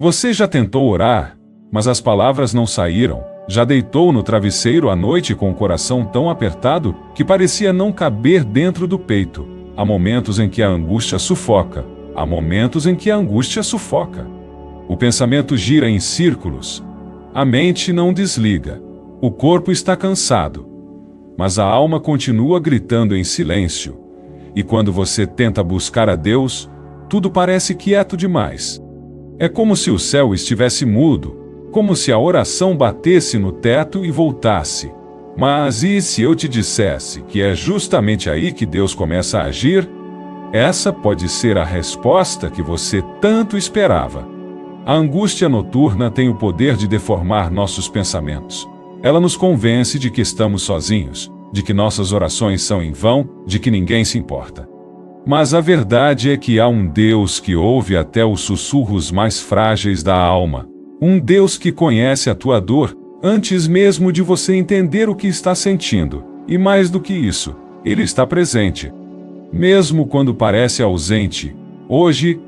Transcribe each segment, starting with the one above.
Você já tentou orar, mas as palavras não saíram? Já deitou no travesseiro à noite com o coração tão apertado que parecia não caber dentro do peito? Há momentos em que a angústia sufoca. Há momentos em que a angústia sufoca. O pensamento gira em círculos. A mente não desliga. O corpo está cansado. Mas a alma continua gritando em silêncio. E quando você tenta buscar a Deus, tudo parece quieto demais. É como se o céu estivesse mudo, como se a oração batesse no teto e voltasse. Mas e se eu te dissesse que é justamente aí que Deus começa a agir? Essa pode ser a resposta que você tanto esperava. A angústia noturna tem o poder de deformar nossos pensamentos. Ela nos convence de que estamos sozinhos, de que nossas orações são em vão, de que ninguém se importa. Mas a verdade é que há um Deus que ouve até os sussurros mais frágeis da alma. Um Deus que conhece a tua dor antes mesmo de você entender o que está sentindo. E mais do que isso, Ele está presente. Mesmo quando parece ausente, hoje,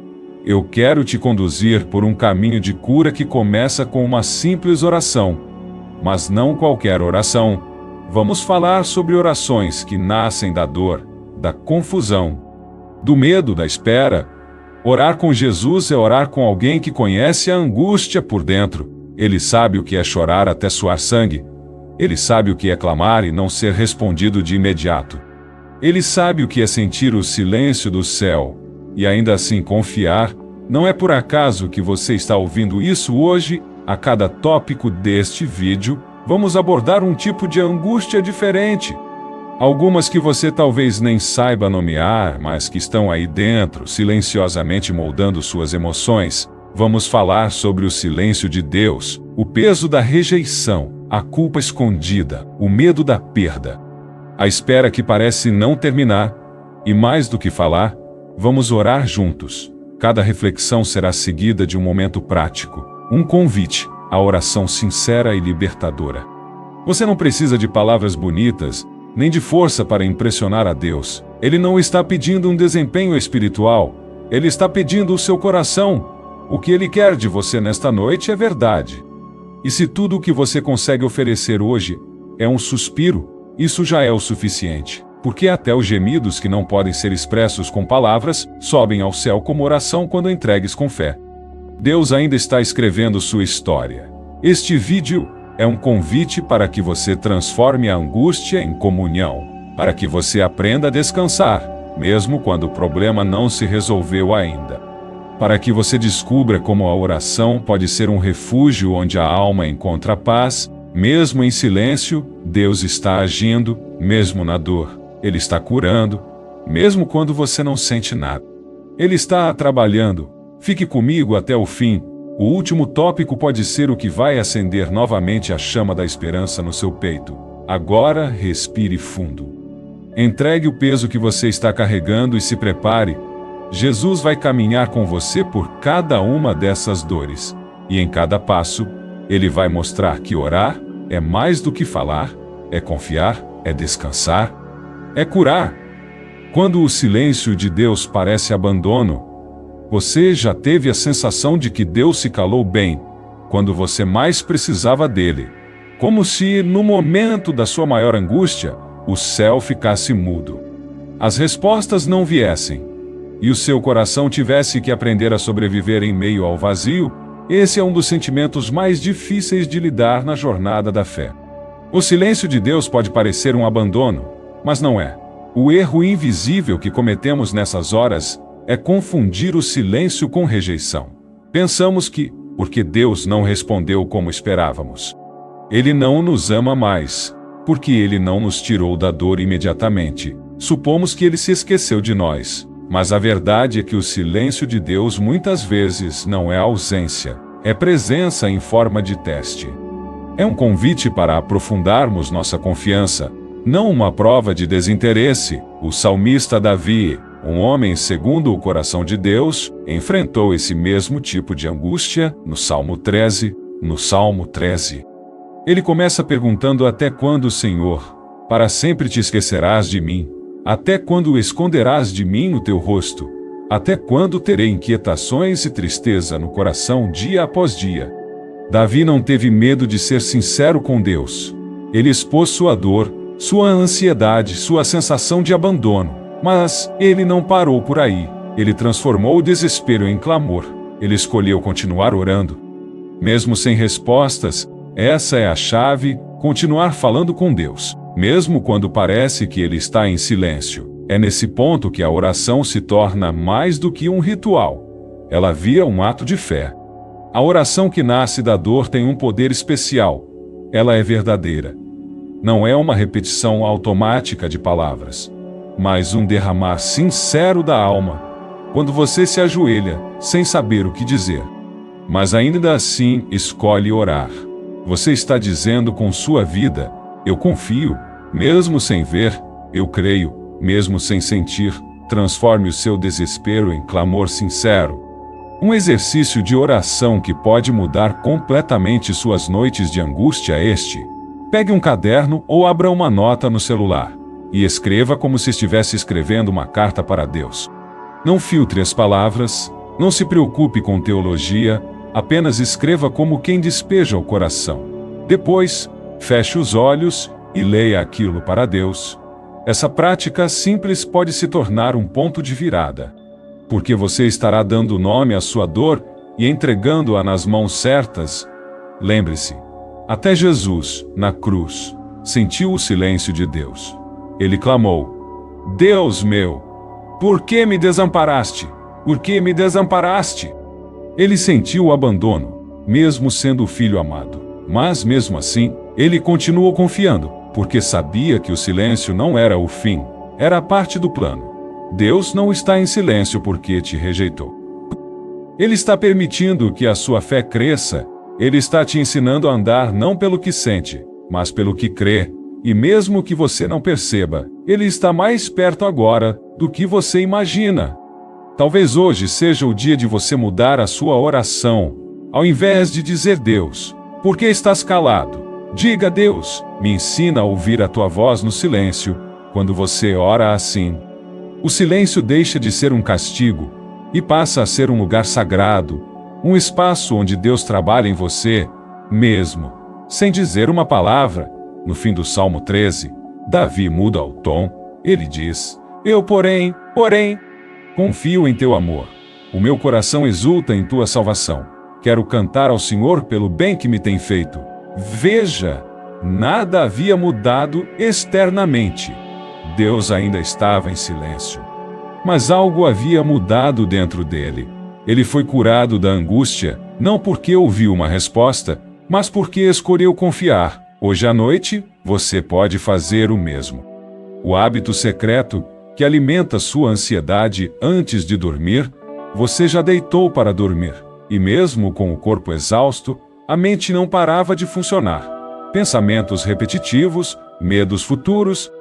eu quero te conduzir por um caminho de cura que começa com uma simples oração. Mas não qualquer oração. Vamos falar sobre orações que nascem da dor, da confusão, do medo da espera. Orar com Jesus é orar com alguém que conhece a angústia por dentro. Ele sabe o que é chorar até suar sangue. Ele sabe o que é clamar e não ser respondido de imediato. Ele sabe o que é sentir o silêncio do céu e ainda assim confiar. Não é por acaso que você está ouvindo isso hoje. A cada tópico deste vídeo, vamos abordar um tipo de angústia diferente. Algumas que você talvez nem saiba nomear, mas que estão aí dentro, silenciosamente moldando suas emoções. Vamos falar sobre o silêncio de Deus, o peso da rejeição, a culpa escondida, o medo da perda, a espera que parece não terminar. E mais do que falar, vamos orar juntos. Cada reflexão será seguida de um momento prático, um convite, a oração sincera e libertadora. Você não precisa de palavras bonitas, nem de força para impressionar a Deus. Ele não está pedindo um desempenho espiritual, Ele está pedindo o seu coração. O que Ele quer de você nesta noite é verdade. E se tudo o que você consegue oferecer hoje é um suspiro, isso já é o suficiente, porque até os gemidos que não podem ser expressos com palavras sobem ao céu como oração quando entregues com fé. Deus ainda está escrevendo sua história. Este vídeo é um convite para que você transforme a angústia em comunhão, para que você aprenda a descansar, mesmo quando o problema não se resolveu ainda. Para que você descubra como a oração pode ser um refúgio onde a alma encontra paz, mesmo em silêncio. Deus está agindo, mesmo na dor. Ele está curando, mesmo quando você não sente nada. Ele está trabalhando. Fique comigo até o fim. O último tópico pode ser o que vai acender novamente a chama da esperança no seu peito. Agora, respire fundo. Entregue o peso que você está carregando e se prepare. Jesus vai caminhar com você por cada uma dessas dores. E em cada passo, Ele vai mostrar que orar é mais do que falar, é confiar, é descansar, é curar. Quando o silêncio de Deus parece abandono, você já teve a sensação de que Deus se calou bem, quando você mais precisava dele. Como se, no momento da sua maior angústia, o céu ficasse mudo. As respostas não viessem, e o seu coração tivesse que aprender a sobreviver em meio ao vazio. Esse é um dos sentimentos mais difíceis de lidar na jornada da fé. O silêncio de Deus pode parecer um abandono, mas não é. O erro invisível que cometemos nessas horas é confundir o silêncio com rejeição. Pensamos que, porque Deus não respondeu como esperávamos, Ele não nos ama mais, porque Ele não nos tirou da dor imediatamente, supomos que Ele se esqueceu de nós. Mas a verdade é que o silêncio de Deus muitas vezes não é ausência, é presença em forma de teste. É um convite para aprofundarmos nossa confiança, não uma prova de desinteresse. O salmista Davi, um homem segundo o coração de Deus, enfrentou esse mesmo tipo de angústia no Salmo 13. Ele começa perguntando: até quando, Senhor? Para sempre te esquecerás de mim? Até quando esconderás de mim o teu rosto? Até quando terei inquietações e tristeza no coração dia após dia? Davi não teve medo de ser sincero com Deus. Ele expôs sua dor, sua ansiedade, sua sensação de abandono. Mas ele não parou por aí. Ele transformou o desespero em clamor. Ele escolheu continuar orando. Mesmo sem respostas, essa é a chave, continuar falando com Deus, mesmo quando parece que Ele está em silêncio. É nesse ponto que a oração se torna mais do que um ritual. Ela vira um ato de fé. A oração que nasce da dor tem um poder especial. Ela é verdadeira. Não é uma repetição automática de palavras, mas um derramar sincero da alma. Quando você se ajoelha, sem saber o que dizer, mas ainda assim escolhe orar, você está dizendo com sua vida: eu confio, mesmo sem ver, eu creio, mesmo sem sentir. Transforme o seu desespero em clamor sincero. Um exercício de oração que pode mudar completamente suas noites de angústia é este. Pegue um caderno ou abra uma nota no celular e escreva como se estivesse escrevendo uma carta para Deus. Não filtre as palavras, não se preocupe com teologia, apenas escreva como quem despeja o coração. Depois, feche os olhos e leia aquilo para Deus. Essa prática simples pode se tornar um ponto de virada, porque você estará dando nome à sua dor e entregando-a nas mãos certas. Lembre-se, até Jesus, na cruz, sentiu o silêncio de Deus. Ele clamou: Deus meu, por que me desamparaste? Por que me desamparaste? Ele sentiu o abandono, mesmo sendo o filho amado. Mas mesmo assim, ele continuou confiando, porque sabia que o silêncio não era o fim, era parte do plano. Deus não está em silêncio porque te rejeitou. Ele está permitindo que a sua fé cresça. Ele está te ensinando a andar não pelo que sente, mas pelo que crê. E mesmo que você não perceba, Ele está mais perto agora do que você imagina. Talvez hoje seja o dia de você mudar a sua oração. Ao invés de dizer: Deus, por que estás calado? Diga: Deus, me ensina a ouvir a tua voz no silêncio. Quando você ora assim, o silêncio deixa de ser um castigo e passa a ser um lugar sagrado, um espaço onde Deus trabalha em você, mesmo sem dizer uma palavra. No fim do Salmo 13, Davi muda o tom. Ele diz: eu, porém, confio em teu amor. O meu coração exulta em tua salvação. Quero cantar ao Senhor pelo bem que me tem feito. Veja, nada havia mudado externamente. Deus ainda estava em silêncio. Mas algo havia mudado dentro dele. Ele foi curado da angústia, não porque ouviu uma resposta, mas porque escolheu confiar. Hoje à noite, você pode fazer o mesmo. O hábito secreto, que alimenta sua ansiedade antes de dormir, você já deitou para dormir. E mesmo com o corpo exausto, a mente não parava de funcionar. Pensamentos repetitivos, medos futuros,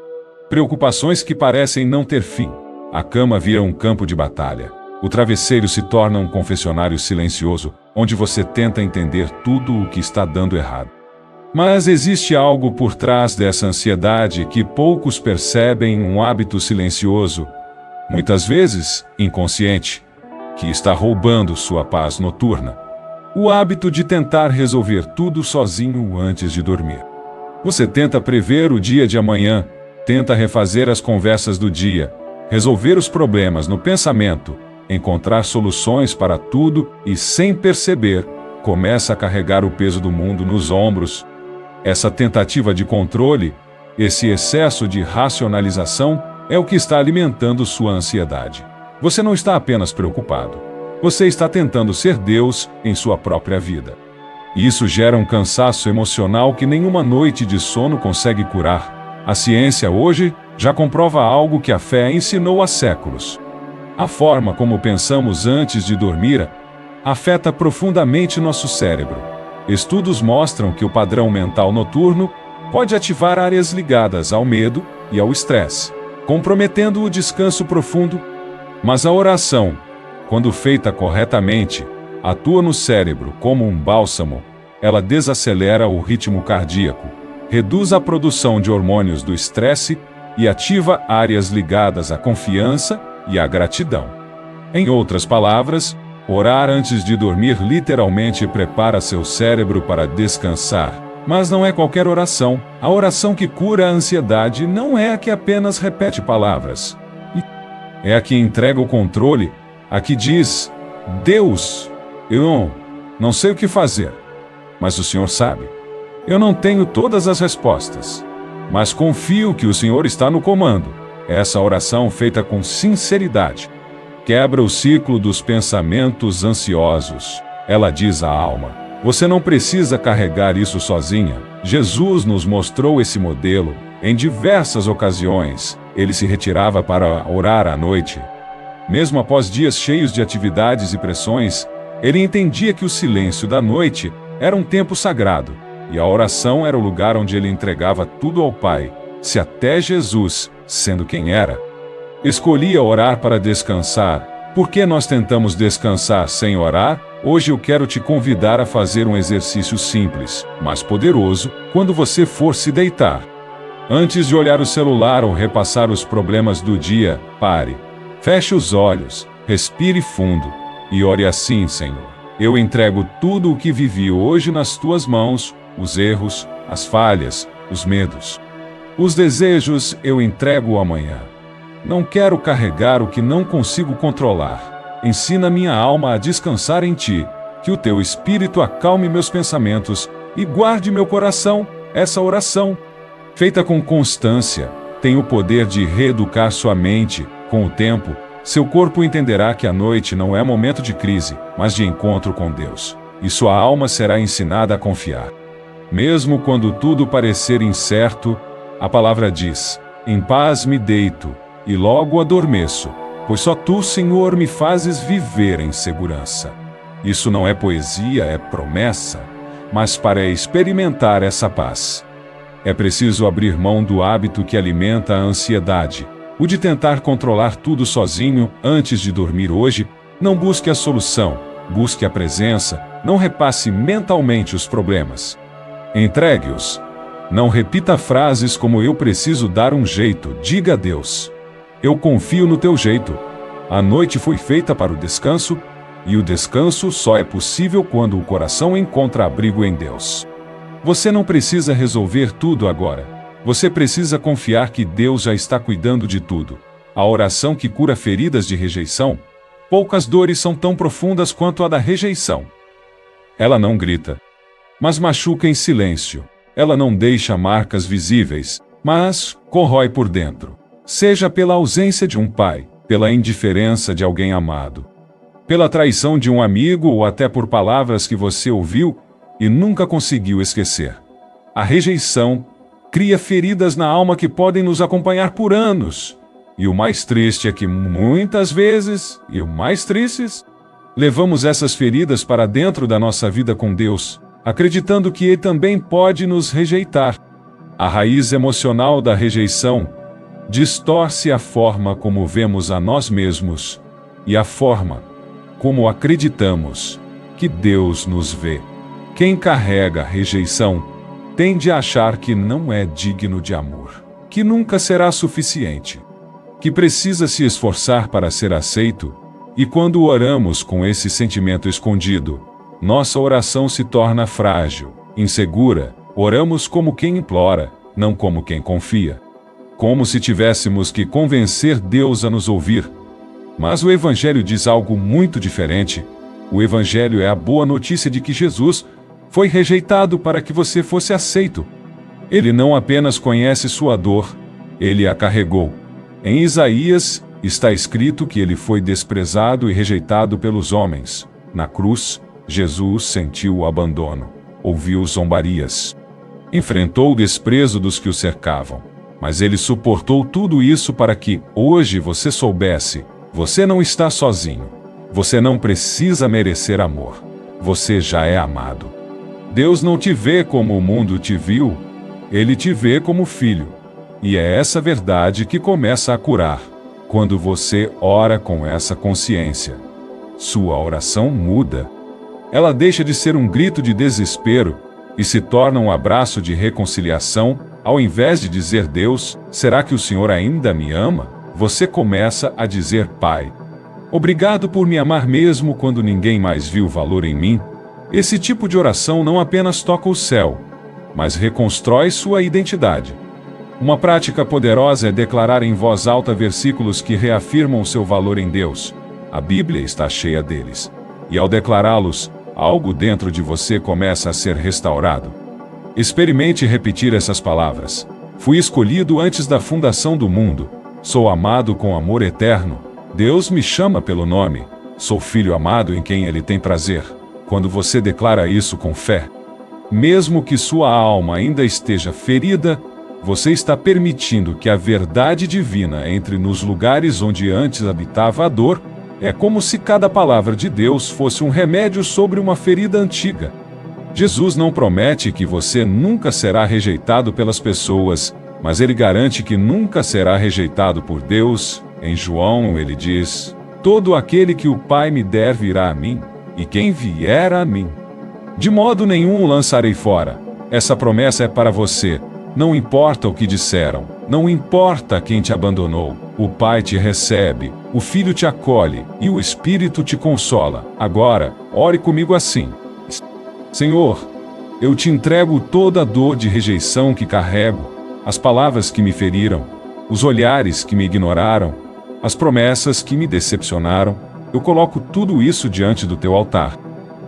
preocupações que parecem não ter fim. A cama vira um campo de batalha. O travesseiro se torna um confessionário silencioso, onde você tenta entender tudo o que está dando errado. Mas existe algo por trás dessa ansiedade que poucos percebem, um hábito silencioso, muitas vezes inconsciente, que está roubando sua paz noturna. O hábito de tentar resolver tudo sozinho antes de dormir. Você tenta prever o dia de amanhã, tenta refazer as conversas do dia, resolver os problemas no pensamento, encontrar soluções para tudo e, sem perceber, começa a carregar o peso do mundo nos ombros. Essa tentativa de controle, esse excesso de racionalização, é o que está alimentando sua ansiedade. Você não está apenas preocupado. Você está tentando ser Deus em sua própria vida. E isso gera um cansaço emocional que nenhuma noite de sono consegue curar. A ciência hoje já comprova algo que a fé ensinou há séculos. A forma como pensamos antes de dormir afeta profundamente nosso cérebro. Estudos mostram que o padrão mental noturno pode ativar áreas ligadas ao medo e ao estresse, comprometendo o descanso profundo. Mas a oração, quando feita corretamente, atua no cérebro como um bálsamo. Ela desacelera o ritmo cardíaco, reduz a produção de hormônios do estresse e ativa áreas ligadas à confiança e à gratidão. Em outras palavras, orar antes de dormir literalmente prepara seu cérebro para descansar. Mas não é qualquer oração. A oração que cura a ansiedade não é a que apenas repete palavras. É a que entrega o controle, a que diz: Deus, eu não sei o que fazer, mas o Senhor sabe. Eu não tenho todas as respostas, mas confio que o Senhor está no comando. Essa oração feita com sinceridade quebra o ciclo dos pensamentos ansiosos. Ela diz à alma: você não precisa carregar isso sozinha. Jesus nos mostrou esse modelo. Em diversas ocasiões, ele se retirava para orar à noite. Mesmo após dias cheios de atividades e pressões, ele entendia que o silêncio da noite era um tempo sagrado, e a oração era o lugar onde ele entregava tudo ao Pai. Se até Jesus, sendo quem era, escolhia orar para descansar, por que nós tentamos descansar sem orar? Hoje eu quero te convidar a fazer um exercício simples, mas poderoso, quando você for se deitar. Antes de olhar o celular ou repassar os problemas do dia, pare. Feche os olhos, respire fundo e ore assim: Senhor, eu entrego tudo o que vivi hoje nas tuas mãos, os erros, as falhas, os medos. Os desejos eu entrego amanhã. Não quero carregar o que não consigo controlar. Ensina minha alma a descansar em ti, que o teu espírito acalme meus pensamentos e guarde meu coração. Essa oração, feita com constância, tem o poder de reeducar sua mente. Com o tempo, seu corpo entenderá que a noite não é momento de crise, mas de encontro com Deus, e sua alma será ensinada a confiar. Mesmo quando tudo parecer incerto, a palavra diz: em paz me deito, e logo adormeço, pois só tu, Senhor, me fazes viver em segurança. Isso não é poesia, é promessa, mas para experimentar essa paz, é preciso abrir mão do hábito que alimenta a ansiedade, o de tentar controlar tudo sozinho antes de dormir hoje. Não busque a solução, busque a presença, não repasse mentalmente os problemas. Entregue-os. Não repita frases como eu preciso dar um jeito, diga a Deus: eu confio no teu jeito. A noite foi feita para o descanso, e o descanso só é possível quando o coração encontra abrigo em Deus. Você não precisa resolver tudo agora. Você precisa confiar que Deus já está cuidando de tudo. A oração que cura feridas de rejeição. Poucas dores são tão profundas quanto a da rejeição. Ela não grita, mas machuca em silêncio. Ela não deixa marcas visíveis, mas corrói por dentro. Seja pela ausência de um pai, pela indiferença de alguém amado, pela traição de um amigo ou até por palavras que você ouviu e nunca conseguiu esquecer. A rejeição cria feridas na alma que podem nos acompanhar por anos. E o mais triste é que muitas vezes, e o mais tristes, levamos essas feridas para dentro da nossa vida com Deus, acreditando que Ele também pode nos rejeitar. A raiz emocional da rejeição distorce a forma como vemos a nós mesmos e a forma como acreditamos que Deus nos vê. Quem carrega rejeição tende a achar que não é digno de amor, que nunca será suficiente, que precisa se esforçar para ser aceito, e quando oramos com esse sentimento escondido, nossa oração se torna frágil, insegura. Oramos como quem implora, não como quem confia. Como se tivéssemos que convencer Deus a nos ouvir. Mas o Evangelho diz algo muito diferente. O Evangelho é a boa notícia de que Jesus foi rejeitado para que você fosse aceito. Ele não apenas conhece sua dor, ele a carregou. Em Isaías, está escrito que ele foi desprezado e rejeitado pelos homens. Na cruz, Jesus sentiu o abandono, ouviu zombarias, enfrentou o desprezo dos que o cercavam. Mas ele suportou tudo isso para que, hoje, você soubesse: você não está sozinho. Você não precisa merecer amor. Você já é amado. Deus não te vê como o mundo te viu, Ele te vê como filho. E é essa verdade que começa a curar. Quando você ora com essa consciência, sua oração muda. Ela deixa de ser um grito de desespero e se torna um abraço de reconciliação. Ao invés de dizer: Deus, será que o Senhor ainda me ama? Você começa a dizer: Pai, Obrigado por me amar mesmo quando ninguém mais viu valor em mim. Esse tipo de oração não apenas toca o céu, mas reconstrói sua identidade. Uma prática poderosa é declarar em voz alta versículos que reafirmam seu valor em Deus. A Bíblia está cheia deles. E ao declará-los, algo dentro de você começa a ser restaurado. Experimente repetir essas palavras. Fui escolhido antes da fundação do mundo. Sou amado com amor eterno. Deus me chama pelo nome. Sou filho amado em quem Ele tem prazer. Quando você declara isso com fé, mesmo que sua alma ainda esteja ferida, você está permitindo que a verdade divina entre nos lugares onde antes habitava a dor. É como se cada palavra de Deus fosse um remédio sobre uma ferida antiga. Jesus não promete que você nunca será rejeitado pelas pessoas, mas Ele garante que nunca será rejeitado por Deus. Em João, Ele diz: todo aquele que o Pai me der virá a mim, e quem vier a mim, de modo nenhum o lançarei fora. Essa promessa é para você. Não importa o que disseram, não importa quem te abandonou, o Pai te recebe, o Filho te acolhe e o Espírito te consola. Agora, ore comigo assim: Senhor, eu te entrego toda a dor de rejeição que carrego, as palavras que me feriram, os olhares que me ignoraram, as promessas que me decepcionaram. Eu coloco tudo isso diante do teu altar.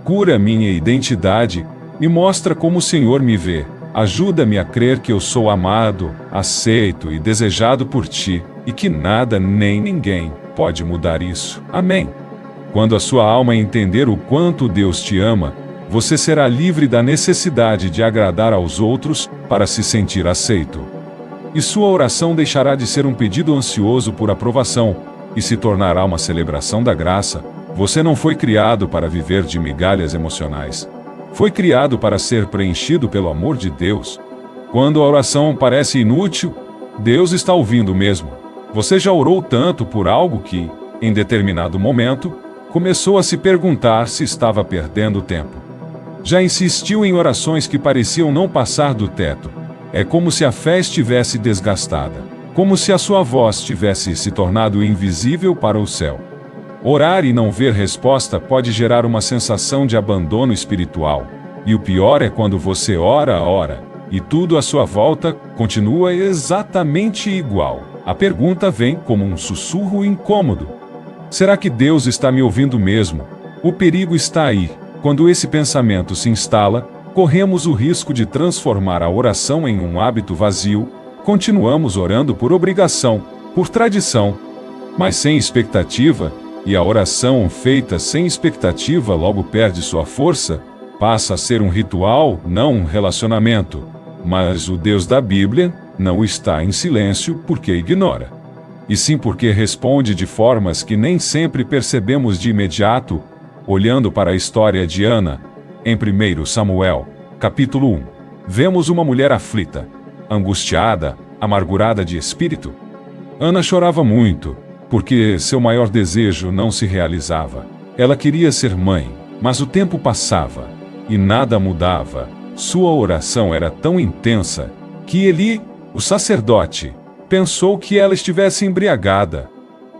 Cura minha identidade, me mostra como o Senhor me vê. Ajuda-me a crer que eu sou amado, aceito e desejado por ti, e que nada nem ninguém pode mudar isso. Amém. Quando a sua alma entender o quanto Deus te ama, você será livre da necessidade de agradar aos outros para se sentir aceito. E sua oração deixará de ser um pedido ansioso por aprovação e se tornará uma celebração da graça. Você não foi criado para viver de migalhas emocionais. Foi criado para ser preenchido pelo amor de Deus. Quando a oração parece inútil, Deus está ouvindo mesmo. Você já orou tanto por algo que, em determinado momento, começou a se perguntar se estava perdendo tempo. Já insistiu em orações que pareciam não passar do teto. É como se a fé estivesse desgastada, como se a sua voz tivesse se tornado invisível para o céu. Orar e não ver resposta pode gerar uma sensação de abandono espiritual. E o pior é quando você ora, e tudo à sua volta continua exatamente igual. A pergunta vem como um sussurro incômodo: será que Deus está me ouvindo mesmo? O perigo está aí. Quando esse pensamento se instala, corremos o risco de transformar a oração em um hábito vazio. Continuamos orando por obrigação, por tradição, mas sem expectativa. E a oração feita sem expectativa logo perde sua força, passa a ser um ritual, não um relacionamento. Mas o Deus da Bíblia não está em silêncio porque ignora. E sim porque responde de formas que nem sempre percebemos de imediato. Olhando para a história de Ana, em 1 Samuel, capítulo 1, vemos uma mulher aflita, angustiada, amargurada de espírito. Ana chorava muito, porque seu maior desejo não se realizava. Ela queria ser mãe, mas o tempo passava, e nada mudava. Sua oração era tão intensa, que Eli, o sacerdote, pensou que ela estivesse embriagada.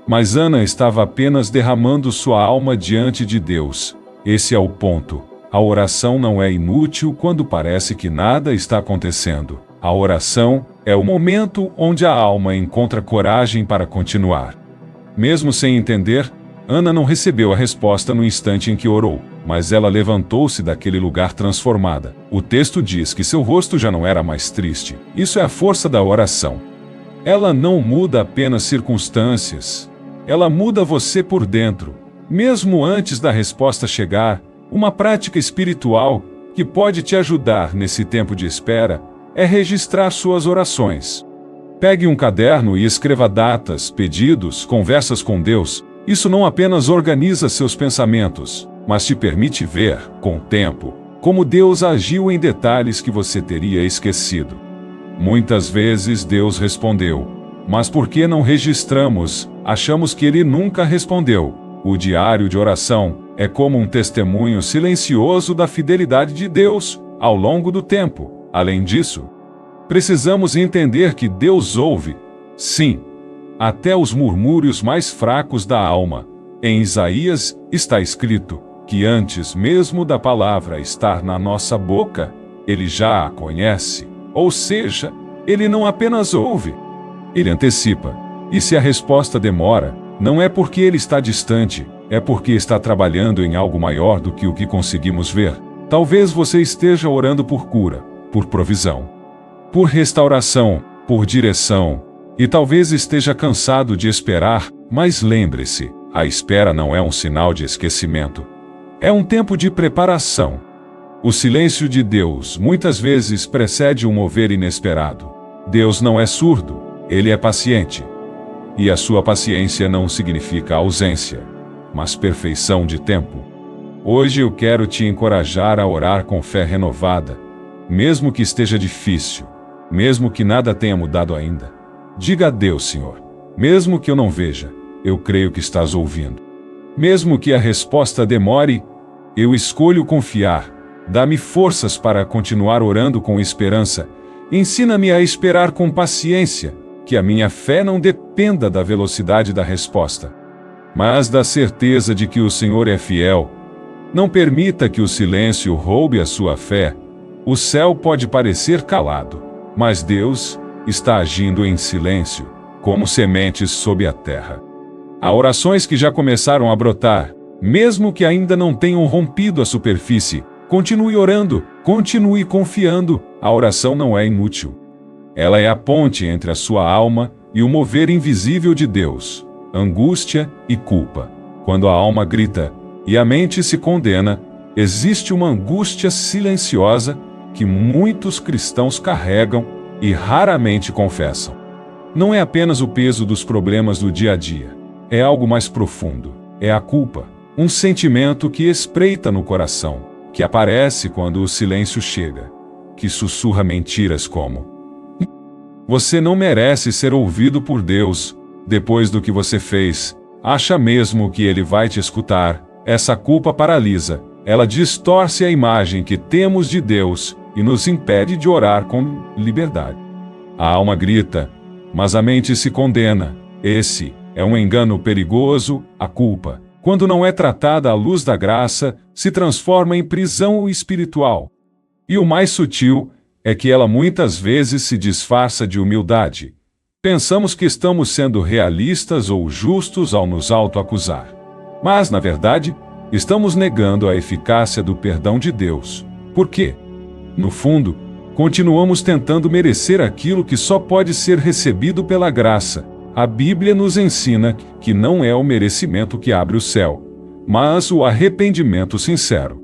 Mas Ana estava apenas derramando sua alma diante de Deus. Esse é o ponto. A oração não é inútil quando parece que nada está acontecendo. A oração é o momento onde a alma encontra coragem para continuar. Mesmo sem entender, Ana não recebeu a resposta no instante em que orou, mas ela levantou-se daquele lugar transformada. O texto diz que seu rosto já não era mais triste. Isso é a força da oração. Ela não muda apenas circunstâncias. Ela muda você por dentro. Mesmo antes da resposta chegar, uma prática espiritual que pode te ajudar nesse tempo de espera é registrar suas orações. Pegue um caderno e escreva datas, pedidos, conversas com Deus. Isso não apenas organiza seus pensamentos, mas te permite ver, com o tempo, como Deus agiu em detalhes que você teria esquecido. Muitas vezes Deus respondeu, mas porque não registramos, achamos que Ele nunca respondeu. O diário de oração é como um testemunho silencioso da fidelidade de Deus ao longo do tempo. Além disso, precisamos entender que Deus ouve, sim, até os murmúrios mais fracos da alma. Em Isaías está escrito que antes mesmo da palavra estar na nossa boca, ele já a conhece, ou seja, ele não apenas ouve, ele antecipa. E se a resposta demora, não é porque ele está distante, é porque está trabalhando em algo maior do que o que conseguimos ver. Talvez você esteja orando por cura, por provisão, por restauração, por direção, e talvez esteja cansado de esperar, mas lembre-se, a espera não é um sinal de esquecimento. É um tempo de preparação. O silêncio de Deus muitas vezes precede um mover inesperado. Deus não é surdo, ele é paciente. E a sua paciência não significa ausência, mas perfeição de tempo. Hoje eu quero te encorajar a orar com fé renovada, mesmo que esteja difícil, mesmo que nada tenha mudado ainda. Diga a Deus, Senhor, mesmo que eu não veja, eu creio que estás ouvindo. Mesmo que a resposta demore, eu escolho confiar. Dá-me forças para continuar orando com esperança. Ensina-me a esperar com paciência, que a minha fé não dependa da velocidade da resposta, mas da certeza de que o Senhor é fiel. Não permita que o silêncio roube a sua fé. O céu pode parecer calado, mas Deus está agindo em silêncio, como sementes sob a terra. Há orações que já começaram a brotar, mesmo que ainda não tenham rompido a superfície. Continue orando, continue confiando. A oração não é inútil. Ela é a ponte entre a sua alma e o mover invisível de Deus, angústia e culpa. Quando a alma grita e a mente se condena, existe uma angústia silenciosa que muitos cristãos carregam e raramente confessam. Não é apenas o peso dos problemas do dia a dia. É algo mais profundo. É a culpa, um sentimento que espreita no coração, que aparece quando o silêncio chega, que sussurra mentiras como: você não merece ser ouvido por Deus. Depois do que você fez, acha mesmo que Ele vai te escutar? Essa culpa paralisa. Ela distorce a imagem que temos de Deus e nos impede de orar com liberdade. A alma grita, mas a mente se condena. Esse é um engano perigoso. A culpa, quando não é tratada à luz da graça, se transforma em prisão espiritual. E o mais sutil é que ela muitas vezes se disfarça de humildade. Pensamos que estamos sendo realistas ou justos ao nos autoacusar. Mas, na verdade, estamos negando a eficácia do perdão de Deus. Por quê? No fundo, continuamos tentando merecer aquilo que só pode ser recebido pela graça. A Bíblia nos ensina que não é o merecimento que abre o céu, mas o arrependimento sincero.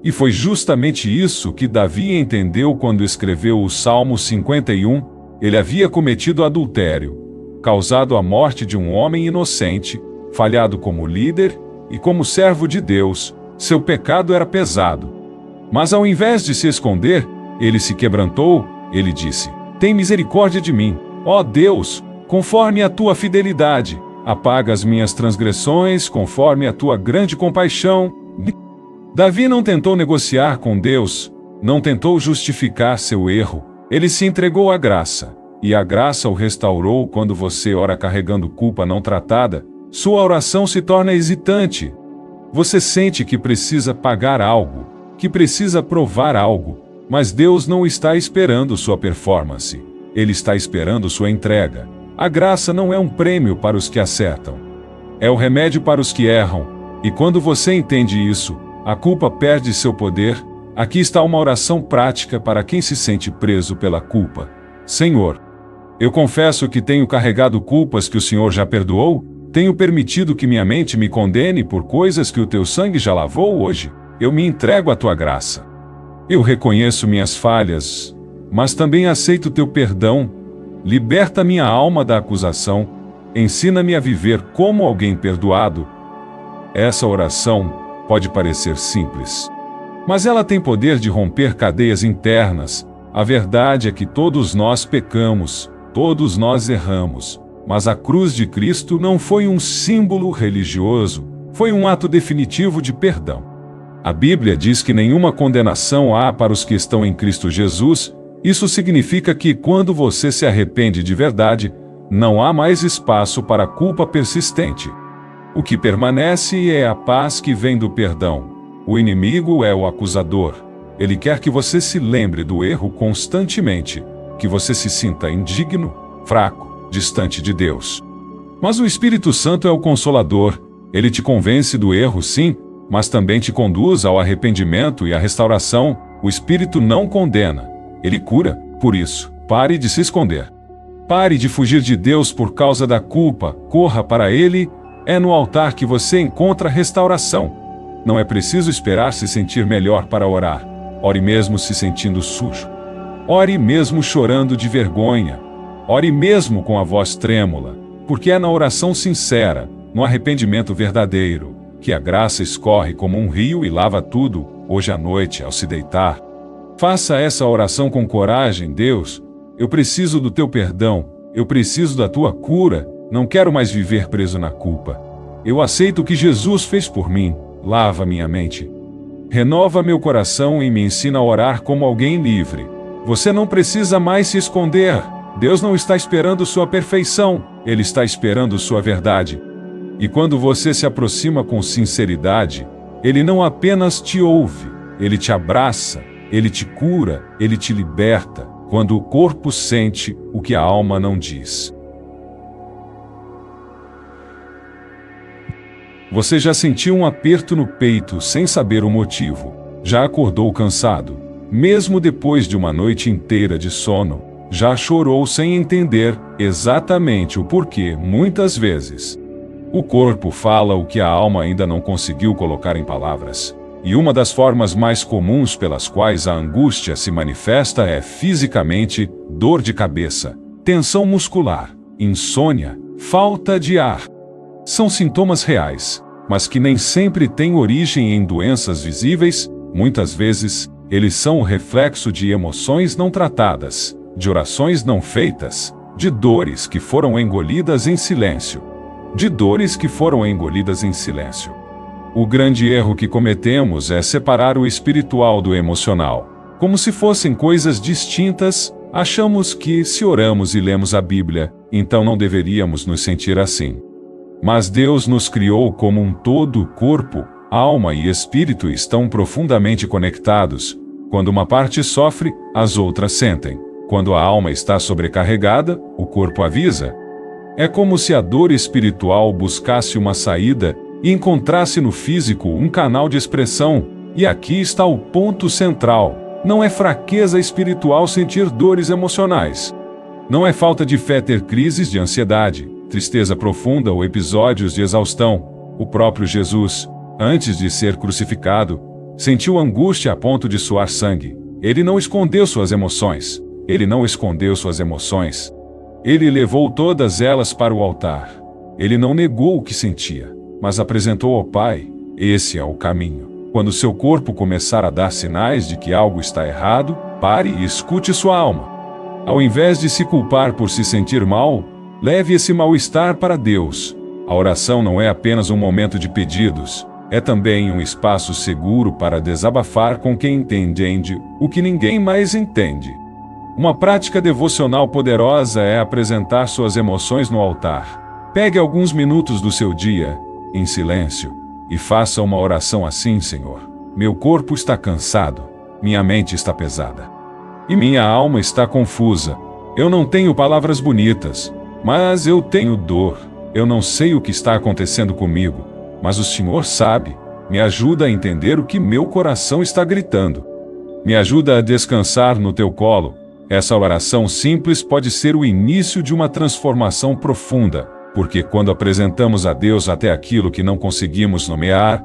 E foi justamente isso que Davi entendeu quando escreveu o Salmo 51. Ele havia cometido adultério, causado a morte de um homem inocente, falhado como líder e como servo de Deus. Seu pecado era pesado. Mas ao invés de se esconder, ele se quebrantou. Ele disse: tem misericórdia de mim, ó Deus, conforme a tua fidelidade. Apaga as minhas transgressões, conforme a tua grande compaixão. Davi não tentou negociar com Deus, não tentou justificar seu erro. Ele se entregou à graça, e a graça o restaurou. Quando você ora carregando culpa não tratada, sua oração se torna hesitante. Você sente que precisa pagar algo, que precisa provar algo, mas Deus não está esperando sua performance. Ele está esperando sua entrega. A graça não é um prêmio para os que acertam. É o remédio para os que erram. E quando você entende isso, a culpa perde seu poder. Aqui está uma oração prática para quem se sente preso pela culpa. Senhor, eu confesso que tenho carregado culpas que o Senhor já perdoou. Tenho permitido que minha mente me condene por coisas que o teu sangue já lavou. Hoje, eu me entrego à tua graça. Eu reconheço minhas falhas, mas também aceito teu perdão. Liberta minha alma da acusação. Ensina-me a viver como alguém perdoado. Essa oração pode parecer simples, mas ela tem poder de romper cadeias internas. A verdade é que todos nós pecamos, todos nós erramos, mas a cruz de Cristo não foi um símbolo religioso, foi um ato definitivo de perdão. A Bíblia diz que nenhuma condenação há para os que estão em Cristo Jesus. Isso significa que quando você se arrepende de verdade, não há mais espaço para culpa persistente. O que permanece é a paz que vem do perdão. O inimigo é o acusador. Ele quer que você se lembre do erro constantemente, que você se sinta indigno, fraco, distante de Deus. Mas o Espírito Santo é o Consolador. Ele te convence do erro, sim, mas também te conduz ao arrependimento e à restauração. O Espírito não condena, ele cura. Por isso, pare de se esconder. Pare de fugir de Deus por causa da culpa, corra para Ele. É no altar que você encontra restauração. Não é preciso esperar se sentir melhor para orar. Ore mesmo se sentindo sujo. Ore mesmo chorando de vergonha. Ore mesmo com a voz trêmula, porque é na oração sincera, no arrependimento verdadeiro, que a graça escorre como um rio e lava tudo, hoje à noite, ao se deitar. Faça essa oração com coragem. Deus, eu preciso do teu perdão, eu preciso da tua cura, não quero mais viver preso na culpa. Eu aceito o que Jesus fez por mim, lava minha mente. Renova meu coração e me ensina a orar como alguém livre. Você não precisa mais se esconder. Deus não está esperando sua perfeição, Ele está esperando sua verdade. E quando você se aproxima com sinceridade, Ele não apenas te ouve, Ele te abraça, Ele te cura, Ele te liberta, quando o corpo sente o que a alma não diz. Você já sentiu um aperto no peito sem saber o motivo? Já acordou cansado, mesmo depois de uma noite inteira de sono? Já chorou sem entender exatamente o porquê, muitas vezes? O corpo fala o que a alma ainda não conseguiu colocar em palavras. E uma das formas mais comuns pelas quais a angústia se manifesta é fisicamente: dor de cabeça, tensão muscular, insônia, falta de ar. São sintomas reais, mas que nem sempre têm origem em doenças visíveis. Muitas vezes, eles são o reflexo de emoções não tratadas, de orações não feitas, de dores que foram engolidas em silêncio. De dores que foram engolidas em silêncio. O grande erro que cometemos é separar o espiritual do emocional. Como se fossem coisas distintas, achamos que, se oramos e lemos a Bíblia, então não deveríamos nos sentir assim. Mas Deus nos criou como um todo. Corpo, alma e espírito estão profundamente conectados. Quando uma parte sofre, as outras sentem. Quando a alma está sobrecarregada, o corpo avisa. É como se a dor espiritual buscasse uma saída e encontrasse no físico um canal de expressão. E aqui está o ponto central. Não é fraqueza espiritual sentir dores emocionais. Não é falta de fé ter crises de ansiedade, tristeza profunda ou episódios de exaustão. O próprio Jesus, antes de ser crucificado, sentiu angústia a ponto de suar sangue. Ele não escondeu suas emoções. Ele não escondeu suas emoções. Ele levou todas elas para o altar. Ele não negou o que sentia, mas apresentou ao Pai. Esse é o caminho. Quando seu corpo começar a dar sinais de que algo está errado, pare e escute sua alma. Ao invés de se culpar por se sentir mal, leve esse mal-estar para Deus. A oração não é apenas um momento de pedidos, é também um espaço seguro para desabafar com quem entende o que ninguém mais entende. Uma prática devocional poderosa é apresentar suas emoções no altar. Pegue alguns minutos do seu dia, em silêncio, e faça uma oração assim: Senhor, meu corpo está cansado, minha mente está pesada, e minha alma está confusa. Eu não tenho palavras bonitas, mas eu tenho dor. Eu não sei o que está acontecendo comigo, mas o Senhor sabe. Me ajuda a entender o que meu coração está gritando. Me ajuda a descansar no teu colo. Essa oração simples pode ser o início de uma transformação profunda, porque quando apresentamos a Deus até aquilo que não conseguimos nomear,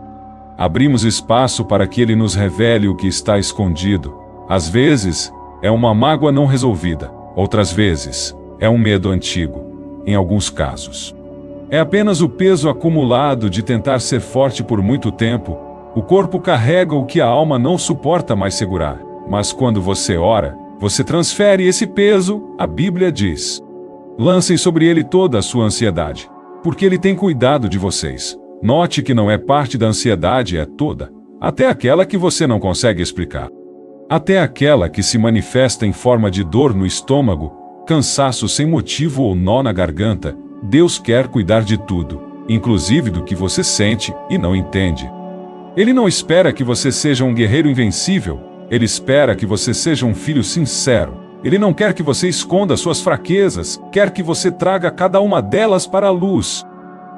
abrimos espaço para que Ele nos revele o que está escondido. Às vezes, é uma mágoa não resolvida. Outras vezes, é um medo antigo. Em alguns casos, é apenas o peso acumulado de tentar ser forte por muito tempo. O corpo carrega o que a alma não suporta mais segurar. Mas quando você ora, você transfere esse peso. A Bíblia diz: lancem sobre ele toda a sua ansiedade, porque ele tem cuidado de vocês. Note que não é parte da ansiedade, é toda, até aquela que você não consegue explicar. Até aquela que se manifesta em forma de dor no estômago, cansaço sem motivo ou nó na garganta. Deus quer cuidar de tudo, inclusive do que você sente e não entende. Ele não espera que você seja um guerreiro invencível, ele espera que você seja um filho sincero. Ele não quer que você esconda suas fraquezas, quer que você traga cada uma delas para a luz.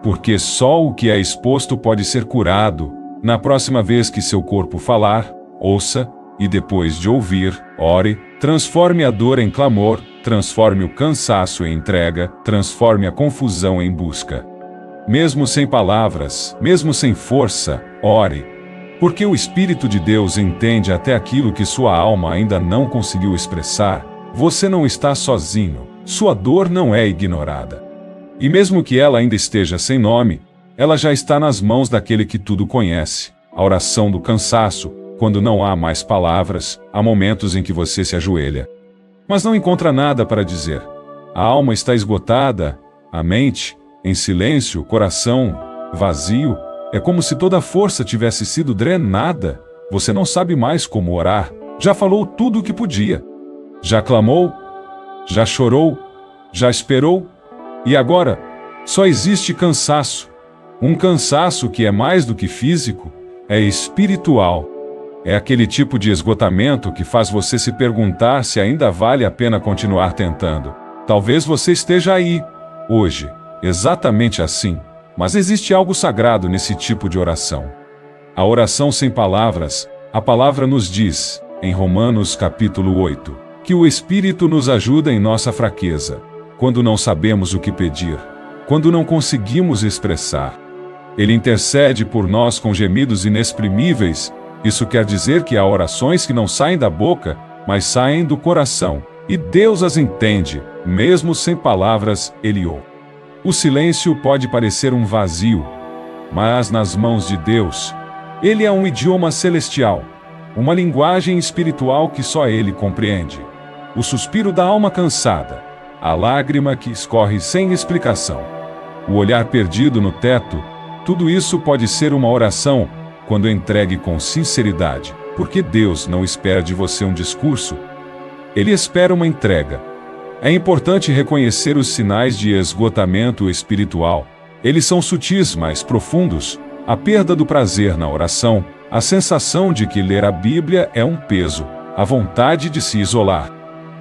Porque só o que é exposto pode ser curado. Na próxima vez que seu corpo falar, ouça, e depois de ouvir, ore, transforme a dor em clamor, transforme o cansaço em entrega, transforme a confusão em busca. Mesmo sem palavras, mesmo sem força, ore. Porque o Espírito de Deus entende até aquilo que sua alma ainda não conseguiu expressar. Você não está sozinho, sua dor não é ignorada. E mesmo que ela ainda esteja sem nome, ela já está nas mãos daquele que tudo conhece. A oração do cansaço, quando não há mais palavras, há momentos em que você se ajoelha. Mas não encontra nada para dizer. A alma está esgotada, a mente, em silêncio, o coração, vazio. É como se toda a força tivesse sido drenada. Você não sabe mais como orar. Já falou tudo o que podia. Já clamou, já chorou, já esperou, e agora só existe cansaço. Um cansaço que é mais do que físico, é espiritual. É aquele tipo de esgotamento que faz você se perguntar se ainda vale a pena continuar tentando. Talvez você esteja aí, hoje, exatamente assim, mas existe algo sagrado nesse tipo de oração. A oração sem palavras, a palavra nos diz, em Romanos capítulo 8, que o Espírito nos ajuda em nossa fraqueza, quando não sabemos o que pedir, quando não conseguimos expressar. Ele intercede por nós com gemidos inexprimíveis. Isso quer dizer que há orações que não saem da boca, mas saem do coração, e Deus as entende, mesmo sem palavras, Ele ouve. O silêncio pode parecer um vazio, mas nas mãos de Deus, ele é um idioma celestial, uma linguagem espiritual que só Ele compreende. O suspiro da alma cansada, a lágrima que escorre sem explicação, o olhar perdido no teto, tudo isso pode ser uma oração quando entregue com sinceridade, porque Deus não espera de você um discurso, Ele espera uma entrega. É importante reconhecer os sinais de esgotamento espiritual. Eles são sutis, mas profundos. A perda do prazer na oração, a sensação de que ler a Bíblia é um peso, a vontade de se isolar.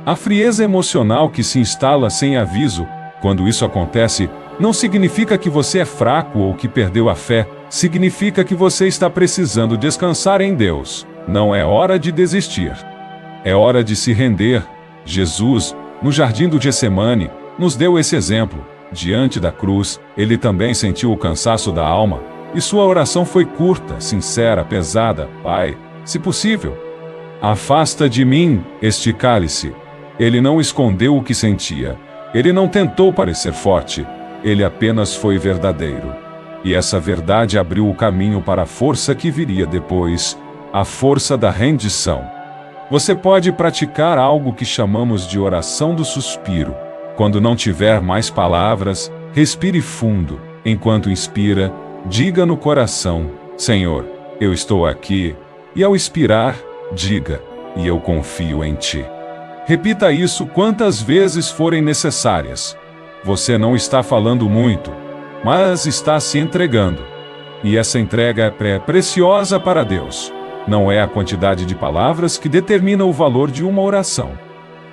A frieza emocional que se instala sem aviso. Quando isso acontece, não significa que você é fraco ou que perdeu a fé, significa que você está precisando descansar em Deus. Não é hora de desistir. É hora de se render. Jesus, no jardim do Getsemane, nos deu esse exemplo. Diante da cruz, ele também sentiu o cansaço da alma, e sua oração foi curta, sincera, pesada. Pai, se possível, afasta de mim este cálice. Ele não escondeu o que sentia. Ele não tentou parecer forte. Ele apenas foi verdadeiro. E essa verdade abriu o caminho para a força que viria depois, a força da rendição. Você pode praticar algo que chamamos de oração do suspiro. Quando não tiver mais palavras, respire fundo. Enquanto inspira, diga no coração: Senhor, eu estou aqui. E ao expirar, diga: e eu confio em Ti. Repita isso quantas vezes forem necessárias. Você não está falando muito, mas está se entregando. E essa entrega é preciosa para Deus. Não é a quantidade de palavras que determina o valor de uma oração.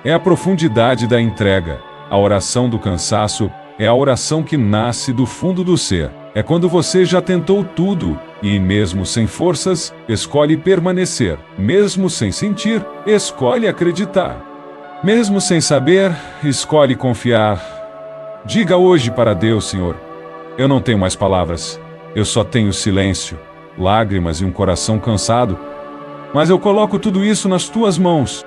É a profundidade da entrega. A oração do cansaço é a oração que nasce do fundo do ser. É quando você já tentou tudo, e mesmo sem forças, escolhe permanecer. Mesmo sem sentir, escolhe acreditar. Mesmo sem saber, escolhe confiar. Diga hoje para Deus: Senhor, eu não tenho mais palavras. Eu só tenho silêncio, lágrimas e um coração cansado. Mas eu coloco tudo isso nas Tuas mãos.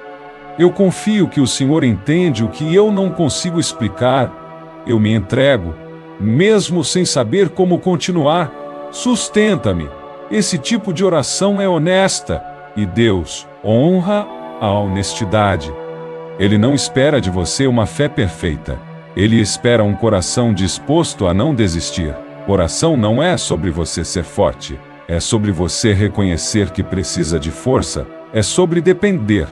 Eu confio que o Senhor entende o que eu não consigo explicar. Eu me entrego, mesmo sem saber como continuar. Sustenta-me. Esse tipo de oração é honesta, e Deus honra a honestidade. Ele não espera de você uma fé perfeita. Ele espera um coração disposto a não desistir. Oração não é sobre você ser forte. É sobre você reconhecer que precisa de força. É sobre depender.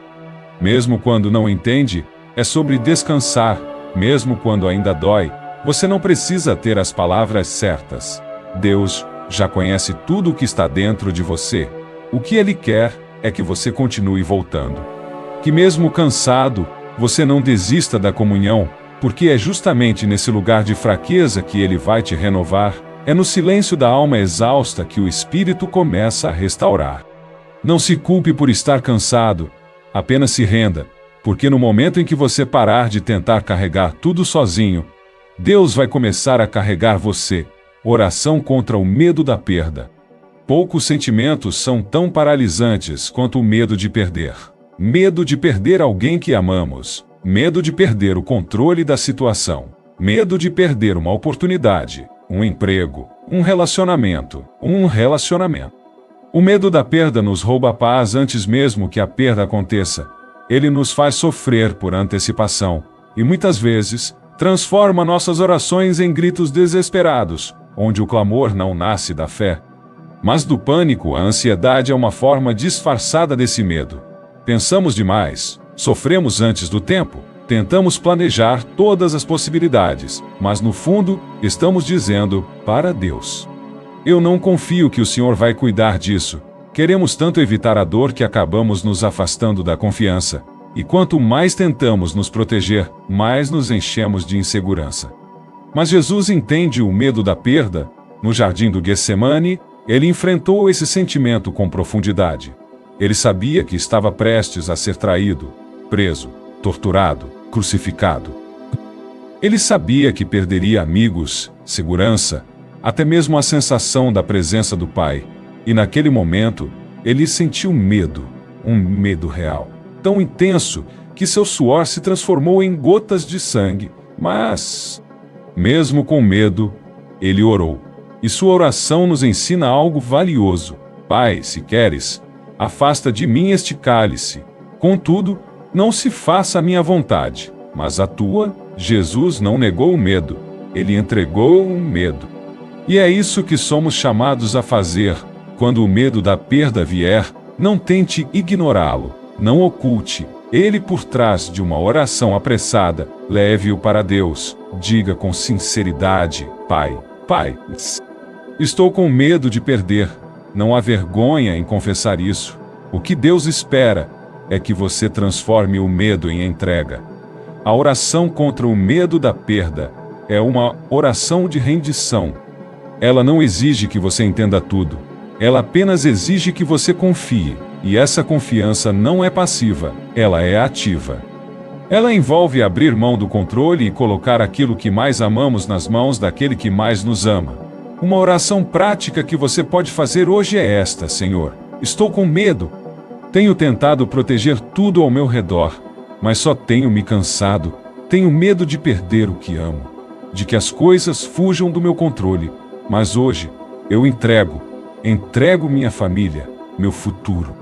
Mesmo quando não entende, é sobre descansar. Mesmo quando ainda dói, você não precisa ter as palavras certas. Deus já conhece tudo o que está dentro de você. O que Ele quer é que você continue voltando. Que mesmo cansado, você não desista da comunhão, porque é justamente nesse lugar de fraqueza que Ele vai te renovar. É no silêncio da alma exausta que o Espírito começa a restaurar. Não se culpe por estar cansado, apenas se renda, porque no momento em que você parar de tentar carregar tudo sozinho, Deus vai começar a carregar você. Oração contra o medo da perda. Poucos sentimentos são tão paralisantes quanto o medo de perder. Medo de perder alguém que amamos. Medo de perder o controle da situação. Medo de perder uma oportunidade, um emprego, um relacionamento. O medo da perda nos rouba a paz antes mesmo que a perda aconteça. Ele nos faz sofrer por antecipação e muitas vezes transforma nossas orações em gritos desesperados, onde o clamor não nasce da fé, mas do pânico. A ansiedade é uma forma disfarçada desse medo. Pensamos demais, sofremos antes do tempo, tentamos planejar todas as possibilidades, mas no fundo, estamos dizendo para Deus: eu não confio que o Senhor vai cuidar disso. Queremos tanto evitar a dor que acabamos nos afastando da confiança. E quanto mais tentamos nos proteger, mais nos enchemos de insegurança. Mas Jesus entende o medo da perda. No jardim do Getsemane, ele enfrentou esse sentimento com profundidade. Ele sabia que estava prestes a ser traído, preso, torturado, crucificado. Ele sabia que perderia amigos, segurança, até mesmo a sensação da presença do Pai. E naquele momento, ele sentiu medo, um medo real, tão intenso que seu suor se transformou em gotas de sangue. Mas, mesmo com medo, ele orou. E sua oração nos ensina algo valioso. Pai, se queres, afasta de mim este cálice. Contudo, não se faça a minha vontade, mas a tua. Jesus não negou o medo, ele entregou o medo. E é isso que somos chamados a fazer. Quando o medo da perda vier, não tente ignorá-lo, não oculte ele por trás de uma oração apressada. Leve-o para Deus. Diga com sinceridade: Pai, estou com medo de perder. Não há vergonha em confessar isso. O que Deus espera é que você transforme o medo em entrega. A oração contra o medo da perda é uma oração de rendição. Ela não exige que você entenda tudo. Ela apenas exige que você confie. E essa confiança não é passiva, ela é ativa. Ela envolve abrir mão do controle e colocar aquilo que mais amamos nas mãos daquele que mais nos ama. Uma oração prática que você pode fazer hoje é esta: Senhor, estou com medo. Tenho tentado proteger tudo ao meu redor, mas só tenho me cansado. Tenho medo de perder o que amo, de que as coisas fujam do meu controle. Mas hoje, eu entrego minha família, meu futuro,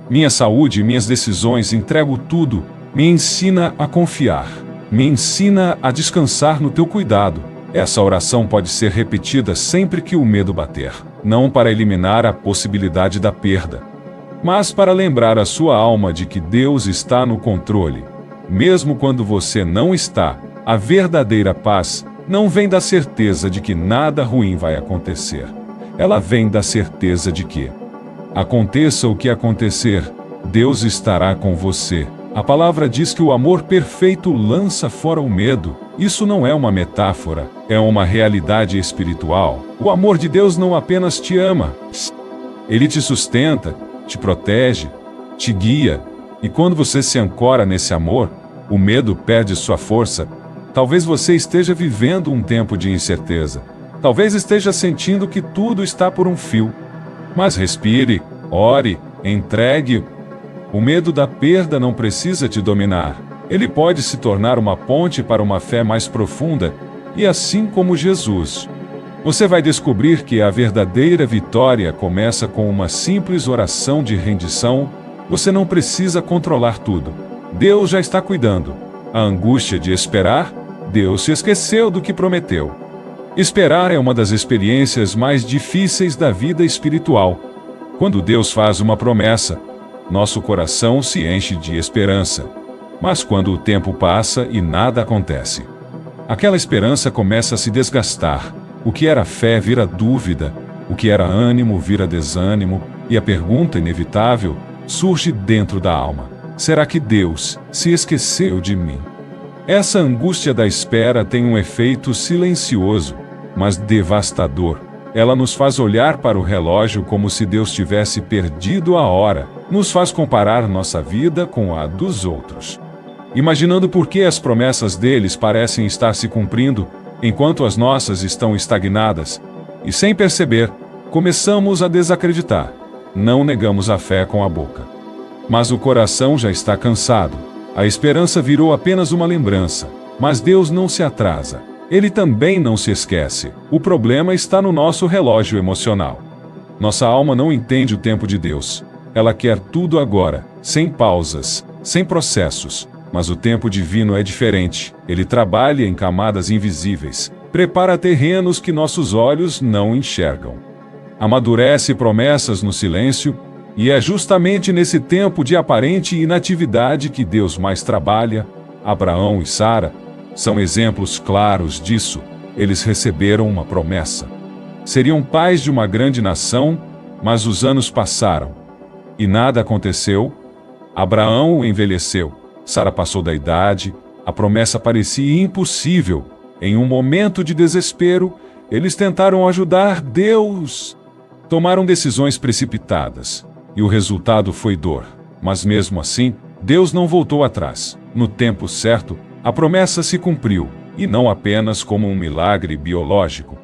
minha saúde e minhas decisões, entrego tudo. Me ensina a confiar, me ensina a descansar no teu cuidado. Essa oração pode ser repetida sempre que o medo bater, não para eliminar a possibilidade da perda, mas para lembrar a sua alma de que Deus está no controle. Mesmo quando você não está, a verdadeira paz não vem da certeza de que nada ruim vai acontecer. Ela vem da certeza de que, aconteça o que acontecer, Deus estará com você. A palavra diz que o amor perfeito lança fora o medo. Isso não é uma metáfora, é uma realidade espiritual. O amor de Deus não apenas te ama, ele te sustenta, te protege, te guia. E quando você se ancora nesse amor, o medo perde sua força. Talvez você esteja vivendo um tempo de incerteza. Talvez esteja sentindo que tudo está por um fio. Mas respire, ore, entregue. O medo da perda não precisa te dominar. Ele pode se tornar uma ponte para uma fé mais profunda. E assim como Jesus, você vai descobrir que a verdadeira vitória começa com uma simples oração de rendição. Você não precisa controlar tudo. Deus já está cuidando. A angústia de esperar, Deus se esqueceu do que prometeu. Esperar é uma das experiências mais difíceis da vida espiritual. Quando Deus faz uma promessa, nosso coração se enche de esperança. Mas quando o tempo passa e nada acontece, aquela esperança começa a se desgastar. O que era fé vira dúvida, o que era ânimo vira desânimo, e a pergunta inevitável surge dentro da alma: será que Deus se esqueceu de mim? Essa angústia da espera tem um efeito silencioso, mas devastador. Ela nos faz olhar para o relógio como se Deus tivesse perdido a hora, nos faz comparar nossa vida com a dos outros, imaginando por que as promessas deles parecem estar se cumprindo, enquanto as nossas estão estagnadas, e sem perceber, começamos a desacreditar. Não negamos a fé com a boca, mas o coração já está cansado. A esperança virou apenas uma lembrança, mas Deus não se atrasa. Ele também não se esquece. O problema está no nosso relógio emocional. Nossa alma não entende o tempo de Deus. Ela quer tudo agora, sem pausas, sem processos. Mas o tempo divino é diferente. Ele trabalha em camadas invisíveis, prepara terrenos que nossos olhos não enxergam. Amadurece promessas no silêncio, e é justamente nesse tempo de aparente inatividade que Deus mais trabalha. Abraão e Sara são exemplos claros disso. Eles receberam uma promessa. Seriam pais de uma grande nação, mas os anos passaram e nada aconteceu. Abraão envelheceu, Sara passou da idade, a promessa parecia impossível. Em um momento de desespero, eles tentaram ajudar Deus. Tomaram decisões precipitadas, e o resultado foi dor. Mas mesmo assim, Deus não voltou atrás. No tempo certo, a promessa se cumpriu, e não apenas como um milagre biológico,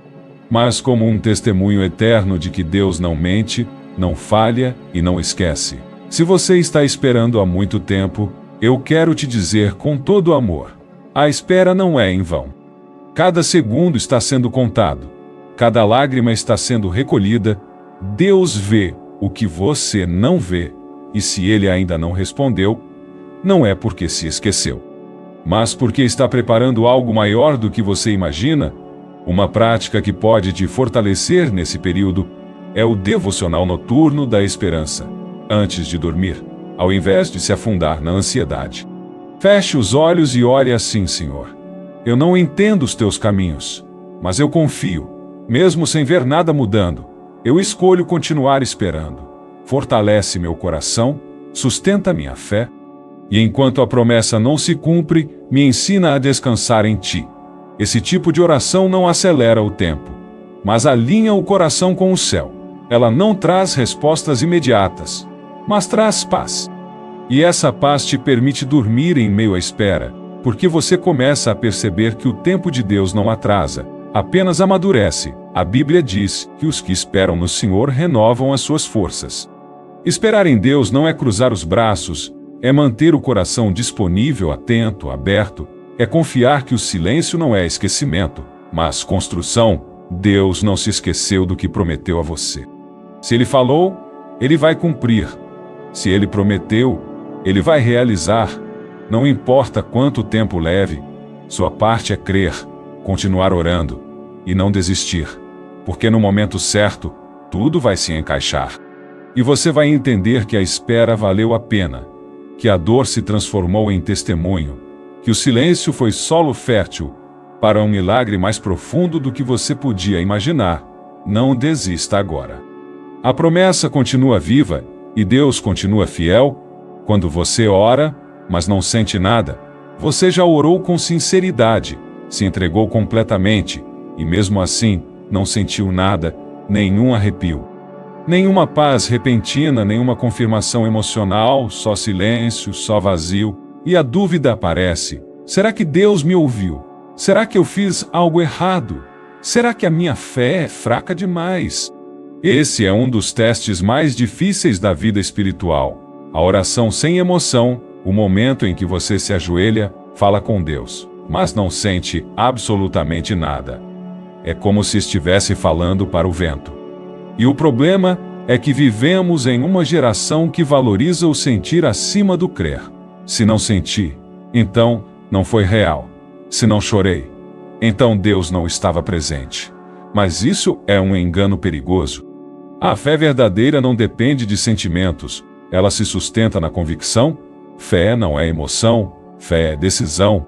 mas como um testemunho eterno de que Deus não mente, não falha e não esquece. Se você está esperando há muito tempo, eu quero te dizer com todo amor: a espera não é em vão. Cada segundo está sendo contado, cada lágrima está sendo recolhida. Deus vê o que você não vê, e se Ele ainda não respondeu, não é porque se esqueceu, mas porque está preparando algo maior do que você imagina. Uma prática que pode te fortalecer nesse período é o devocional noturno da esperança. Antes de dormir, ao invés de se afundar na ansiedade, feche os olhos e ore assim: Senhor, eu não entendo os teus caminhos, mas eu confio. Mesmo sem ver nada mudando, eu escolho continuar esperando. Fortalece meu coração, sustenta minha fé, e enquanto a promessa não se cumpre, me ensina a descansar em Ti. Esse tipo de oração não acelera o tempo, mas alinha o coração com o céu. Ela não traz respostas imediatas, mas traz paz. E essa paz te permite dormir em meio à espera, porque você começa a perceber que o tempo de Deus não atrasa, apenas amadurece. A Bíblia diz que os que esperam no Senhor renovam as suas forças. Esperar em Deus não é cruzar os braços, é manter o coração disponível, atento, aberto, é confiar que o silêncio não é esquecimento, mas construção. Deus não se esqueceu do que prometeu a você. Se Ele falou, Ele vai cumprir. Se Ele prometeu, Ele vai realizar. Não importa quanto tempo leve, sua parte é crer, continuar orando e não desistir, porque no momento certo, tudo vai se encaixar. E você vai entender que a espera valeu a pena, que a dor se transformou em testemunho, que o silêncio foi solo fértil para um milagre mais profundo do que você podia imaginar. Não desista agora. A promessa continua viva e Deus continua fiel. Quando você ora, mas não sente nada, você já orou com sinceridade, se entregou completamente, e mesmo assim, não sentiu nada, nenhum arrepio, nenhuma paz repentina, nenhuma confirmação emocional, só silêncio, só vazio, e a dúvida aparece: será que Deus me ouviu? Será que eu fiz algo errado? Será que a minha fé é fraca demais? Esse é um dos testes mais difíceis da vida espiritual. A oração sem emoção, o momento em que você se ajoelha, fala com Deus, mas não sente absolutamente nada. É como se estivesse falando para o vento. E o problema é que vivemos em uma geração que valoriza o sentir acima do crer. Se não senti, então não foi real. Se não chorei, então Deus não estava presente. Mas isso é um engano perigoso. A fé verdadeira não depende de sentimentos, ela se sustenta na convicção. Fé não é emoção, fé é decisão.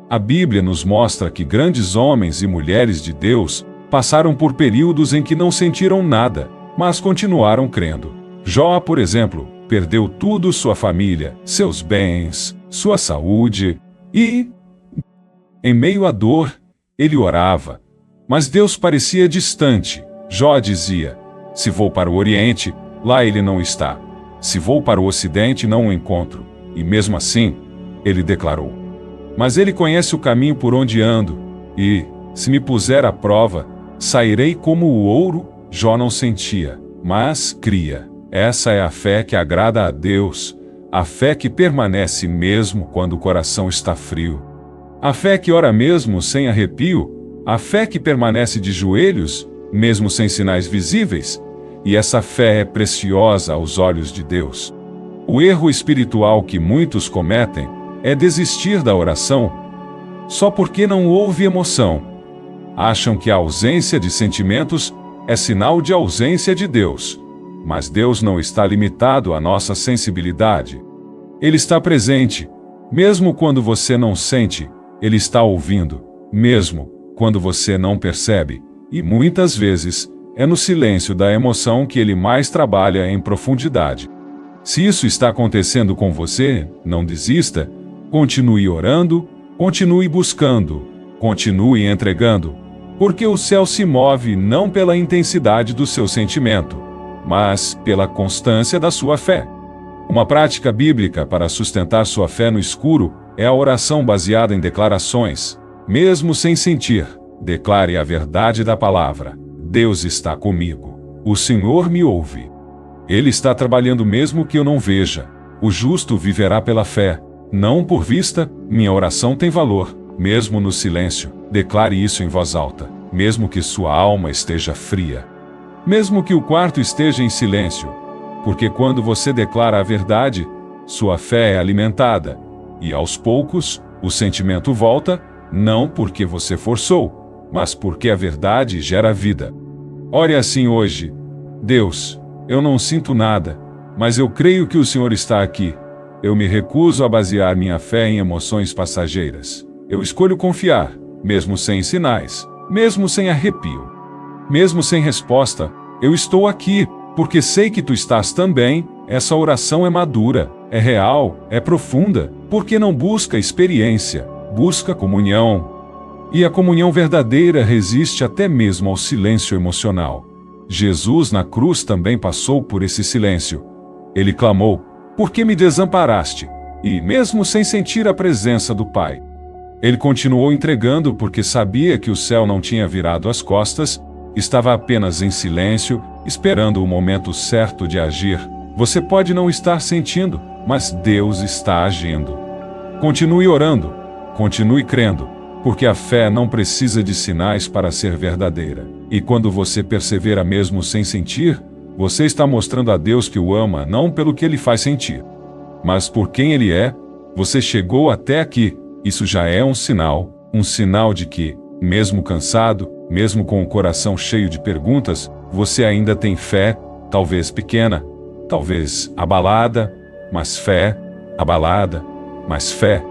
A Bíblia nos mostra que grandes homens e mulheres de Deus Passaram por períodos em que não sentiram nada, mas continuaram crendo. Jó, por exemplo, perdeu tudo: sua família, seus bens, sua saúde e, em meio à dor, ele orava. Mas Deus parecia distante. Jó dizia: se vou para o Oriente, lá ele não está. Se vou para o Ocidente, não o encontro. E mesmo assim, ele declarou: mas ele conhece o caminho por onde ando, e, se me puser à prova, sairei como o ouro. Jó não sentia, mas cria. Essa é a fé que agrada a Deus, a fé que permanece mesmo quando o coração está frio. A fé que ora mesmo sem arrepio, a fé que permanece de joelhos, mesmo sem sinais visíveis, e essa fé é preciosa aos olhos de Deus. O erro espiritual que muitos cometem é desistir da oração só porque não houve emoção. Acham que a ausência de sentimentos é sinal de ausência de Deus. Mas Deus não está limitado à nossa sensibilidade. Ele está presente, mesmo quando você não sente. Ele está ouvindo, mesmo quando você não percebe. E muitas vezes, é no silêncio da emoção que ele mais trabalha em profundidade. Se isso está acontecendo com você, não desista. Continue orando, continue buscando, continue entregando, porque o céu se move não pela intensidade do seu sentimento, mas pela constância da sua fé. Uma prática bíblica para sustentar sua fé no escuro é a oração baseada em declarações. Mesmo sem sentir, declare a verdade da palavra: Deus está comigo. O Senhor me ouve. Ele está trabalhando mesmo que eu não veja. O justo viverá pela fé, não por vista. Minha oração tem valor, mesmo no silêncio. Declare isso em voz alta, mesmo que sua alma esteja fria. Mesmo que o quarto esteja em silêncio, porque quando você declara a verdade, sua fé é alimentada, e aos poucos, o sentimento volta, não porque você forçou, mas porque a verdade gera vida. Ore assim hoje: Deus, eu não sinto nada, mas eu creio que o Senhor está aqui. Eu me recuso a basear minha fé em emoções passageiras. Eu escolho confiar, mesmo sem sinais, mesmo sem arrepio. Mesmo sem resposta, eu estou aqui, porque sei que tu estás também. Essa oração é madura, é real, é profunda, porque não busca experiência, busca comunhão. E a comunhão verdadeira resiste até mesmo ao silêncio emocional. Jesus na cruz também passou por esse silêncio. Ele clamou: por que me desamparaste? E mesmo sem sentir a presença do Pai, ele continuou entregando porque sabia que o céu não tinha virado as costas. Estava apenas em silêncio, esperando o momento certo de agir. Você pode não estar sentindo, mas Deus está agindo. Continue orando, continue crendo, porque a fé não precisa de sinais para ser verdadeira. E quando você persevera mesmo sem sentir, você está mostrando a Deus que o ama não pelo que ele faz sentir, mas por quem ele é. Você chegou até aqui, isso já é um sinal de que, mesmo cansado, mesmo com o coração cheio de perguntas, você ainda tem fé, talvez pequena, talvez abalada, mas fé, abalada, mas fé.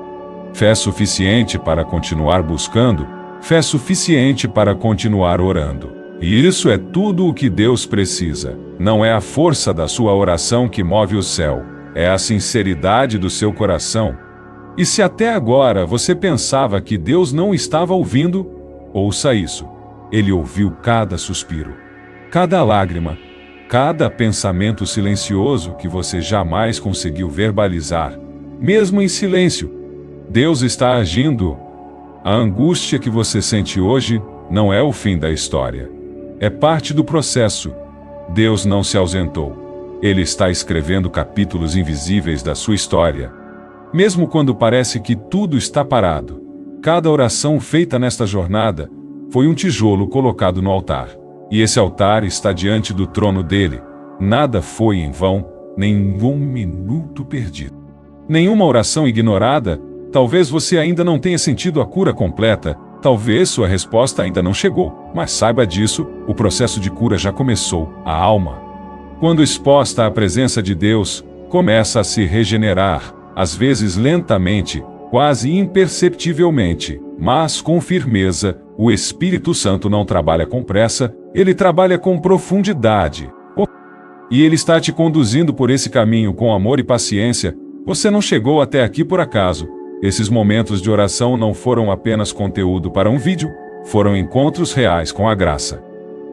Fé suficiente para continuar buscando, fé suficiente para continuar orando. E isso é tudo o que Deus precisa. Não é a força da sua oração que move o céu, é a sinceridade do seu coração. E se até agora você pensava que Deus não estava ouvindo, ouça isso. Ele ouviu cada suspiro, cada lágrima, cada pensamento silencioso que você jamais conseguiu verbalizar. Mesmo em silêncio, Deus está agindo. A angústia que você sente hoje não é o fim da história. É parte do processo. Deus não se ausentou. Ele está escrevendo capítulos invisíveis da sua história. Mesmo quando parece que tudo está parado, cada oração feita nesta jornada foi um tijolo colocado no altar. E esse altar está diante do trono dele. Nada foi em vão, nenhum minuto perdido. Nenhuma oração ignorada. Talvez você ainda não tenha sentido a cura completa. Talvez sua resposta ainda não chegou. Mas saiba disso, o processo de cura já começou. A alma, quando exposta à presença de Deus, começa a se regenerar. Às vezes lentamente, quase imperceptivelmente, mas com firmeza. O Espírito Santo não trabalha com pressa, ele trabalha com profundidade. E ele está te conduzindo por esse caminho com amor e paciência. Você não chegou até aqui por acaso. Esses momentos de oração não foram apenas conteúdo para um vídeo, foram encontros reais com a graça.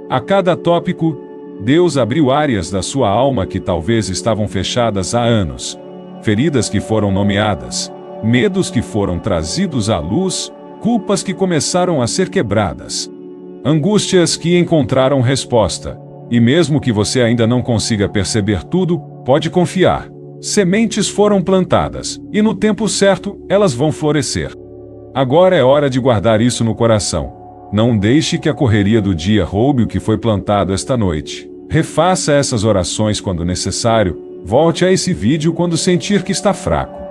A cada tópico, Deus abriu áreas da sua alma que talvez estavam fechadas há anos, feridas que foram nomeadas, medos que foram trazidos à luz, culpas que começaram a ser quebradas, angústias que encontraram resposta. E mesmo que você ainda não consiga perceber tudo, pode confiar. Sementes foram plantadas, e no tempo certo, elas vão florescer. Agora é hora de guardar isso no coração. Não deixe que a correria do dia roube o que foi plantado esta noite. Refaça essas orações quando necessário, volte a esse vídeo quando sentir que está fraco.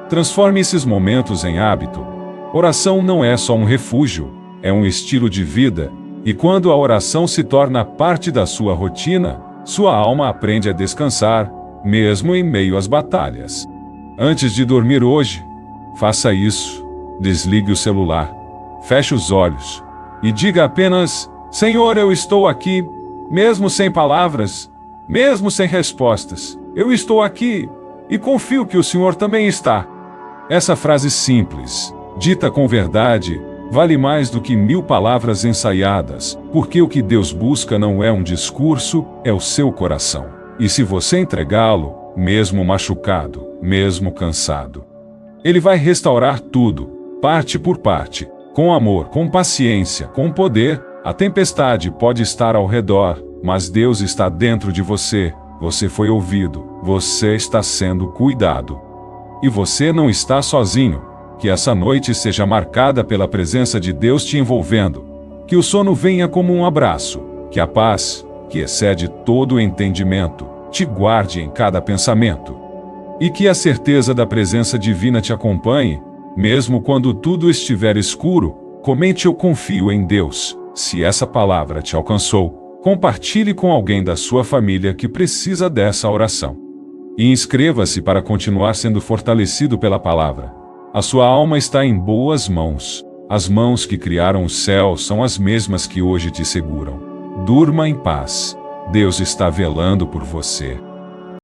Transforme esses momentos em hábito. Oração não é só um refúgio, é um estilo de vida, e quando a oração se torna parte da sua rotina, sua alma aprende a descansar, mesmo em meio às batalhas. Antes de dormir hoje, faça isso. Desligue o celular, feche os olhos e diga apenas: Senhor, eu estou aqui, mesmo sem palavras, mesmo sem respostas. Eu estou aqui e confio que o Senhor também está. Essa frase simples, dita com verdade, vale mais do que 1000 palavras ensaiadas, porque o que Deus busca não é um discurso, é o seu coração. E se você entregá-lo, mesmo machucado, mesmo cansado, Ele vai restaurar tudo, parte por parte, com amor, com paciência, com poder. A tempestade pode estar ao redor, mas Deus está dentro de você. Você foi ouvido, você está sendo cuidado. E você não está sozinho. Que essa noite seja marcada pela presença de Deus te envolvendo. Que o sono venha como um abraço. Que a paz, que excede todo o entendimento, te guarde em cada pensamento. E que a certeza da presença divina te acompanhe, mesmo quando tudo estiver escuro. Comente: eu confio em Deus. Se essa palavra te alcançou, compartilhe com alguém da sua família que precisa dessa oração. E inscreva-se para continuar sendo fortalecido pela palavra. A sua alma está em boas mãos. As mãos que criaram o céu são as mesmas que hoje te seguram. Durma em paz. Deus está velando por você.